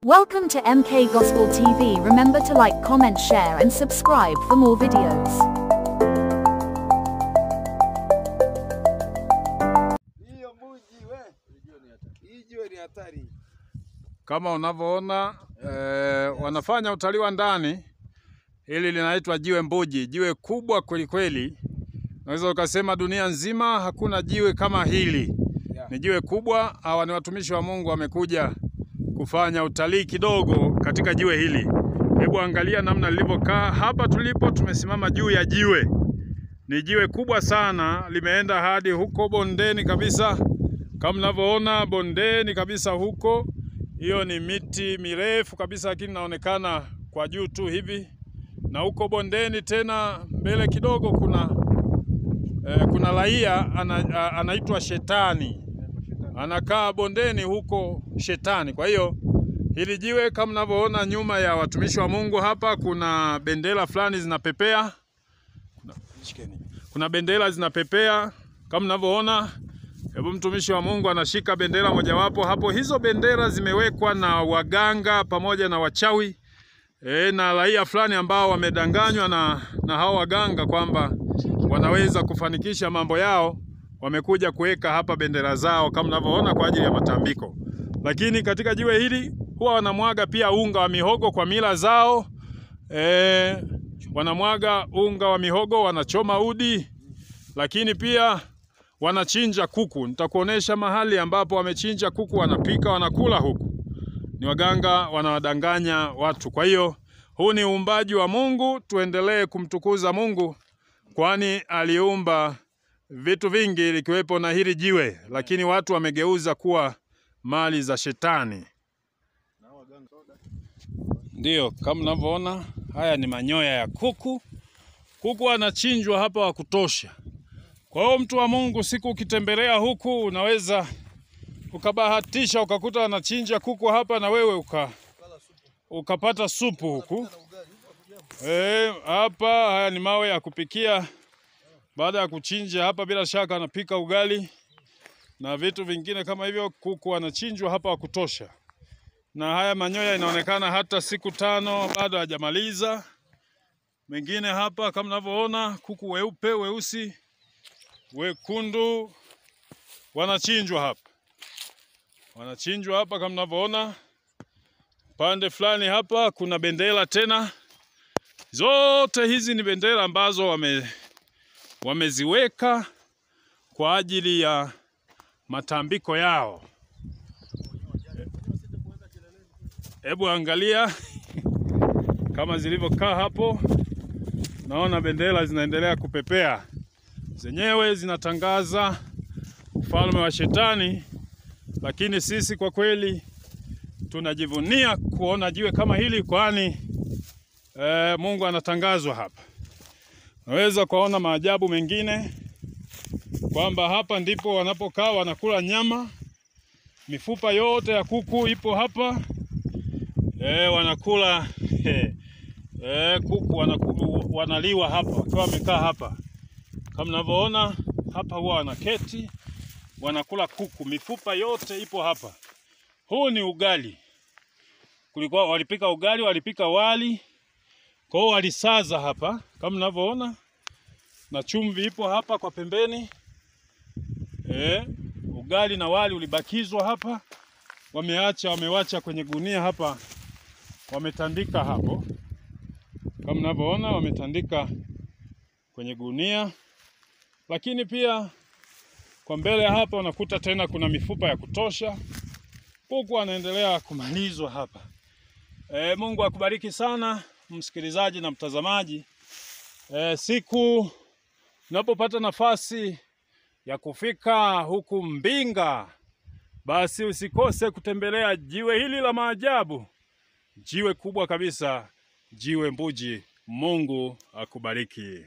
Welcome to MK Gospel TV. Remember to like, comment, share and subscribe for more videos. Kama unavyoona wanafanya utalii wa ndani. Hili linaitwa jiwe mbuji, jiwe kubwa kweli kweli. Naweza ukasema dunia nzima hakuna jiwe kama hili. Ni jiwe kubwa. Hawa ni watumishi wa Mungu wamekuja kufanya utalii kidogo katika jiwe hili. Hebu angalia namna lilivyokaa. Hapa tulipo tumesimama juu ya jiwe. Ni jiwe kubwa sana, limeenda hadi huko bondeni kabisa. Kama mnavyoona bondeni kabisa huko. Hiyo ni miti mirefu kabisa, lakini inaonekana kwa juu tu hivi. Na huko bondeni tena mbele kidogo kuna raia anaitwa Shetani. Anakaa bondeni huko Shetani. Kwa hiyo hili jiwe kama mnavyoona nyuma ya watumishi wa Mungu hapa kuna bendera fulani zinapepea. Kuna bendera zinapepea kama mnavyoona. Hebu mtumishi wa Mungu anashika bendera mojawapo hapo. Hizo bendera zimewekwa na waganga pamoja na wachawi na raia fulani ambao wamedanganywa na hao waganga kwamba wanaweza kufanikisha mambo yao. Wamekuja kuweka hapa bendera zao kama mnavyoona kwa ajili ya matambiko. Lakini katika jiwe hili huwa wanamwaga pia unga wa mihogo kwa mila zao. Wanamwaga unga wa mihogo, wanachoma udi, lakini pia wanachinja kuku. Nitakuonesha mahali ambapo wamechinja kuku, wanapika, wanakula huku. Ni waganga wanawadanganya watu. Kwa hiyo huu ni uumbaji wa Mungu. Tuendelee kumtukuza Mungu, kwani aliumba vitu vingi likiwepo na hili jiwe, lakini watu wamegeuza kuwa mali za Shetani. Ndiyo, kama mnavyoona haya ni manyoya ya kuku. Kuku anachinjwa hapa wa kutosha. Kwa hiyo mtu wa Mungu, siku ukitembelea huku unaweza ukabahatisha ukakuta anachinja kuku hapa na wewe ukapata supu huku. Hapa haya ni mawe ya kupikia. Baada ya kuchinja hapa, bila shaka anapika ugali na vitu vingine kama hivyo. Kuku anachinjwa hapa wa kutosha. Na haya manyoya inaonekana hata siku 5 bado hajamaliza. Mengine hapa kama mnavyoona, kuku weupe, weusi, wekundu wanachinjwa hapa. Wanachinjwa hapa kama mnavyoona. Pande fulani hapa kuna bendera tena. Zote hizi ni bendera ambazo wameziweka kwa ajili ya matambiko yao. Hebu angalia kama zilivyokaa hapo. Naona bendera zinaendelea kupepea. Zenyewe zinatangaza ufalme wa Shetani, lakini sisi kwa kweli tunajivunia kuona jiwe kama hili, kwani Mungu anatangazwa hapa. Naweza kuona maajabu mengine kwamba hapa ndipo wanapokaa wanakula nyama. Mifupa yote ya kuku ipo hapa. Wanakula kuku wanaliwa hapa wakiwa wamekaa hapa. Kama mnavyoona hapa huwa wanaketi wanakula kuku. Mifupa yote ipo hapa. Huu ni ugali. Kulikuwa walipika ugali, walipika wali. Kwa hiyo walisaza hapa kama mnavyoona. Na chumvi ipo hapa kwa pembeni. Ugali na wali ulibakizwa hapa. Wamewacha kwenye gunia hapa. Wametandika hapo. Kama mnavyoona wametandika kwenye gunia. Lakini pia kwa mbele hapa unakuta tena kuna mifupa ya kutosha. Kuku anaendelea kumalizwa hapa. Mungu akubariki sana msikilizaji na mtazamaji. Siku unapopata nafasi ya kufika huku Mbinga, basi usikose kutembelea jiwe hili la maajabu. Jiwe kubwa kabisa, jiwe mbuji. Mungu akubariki.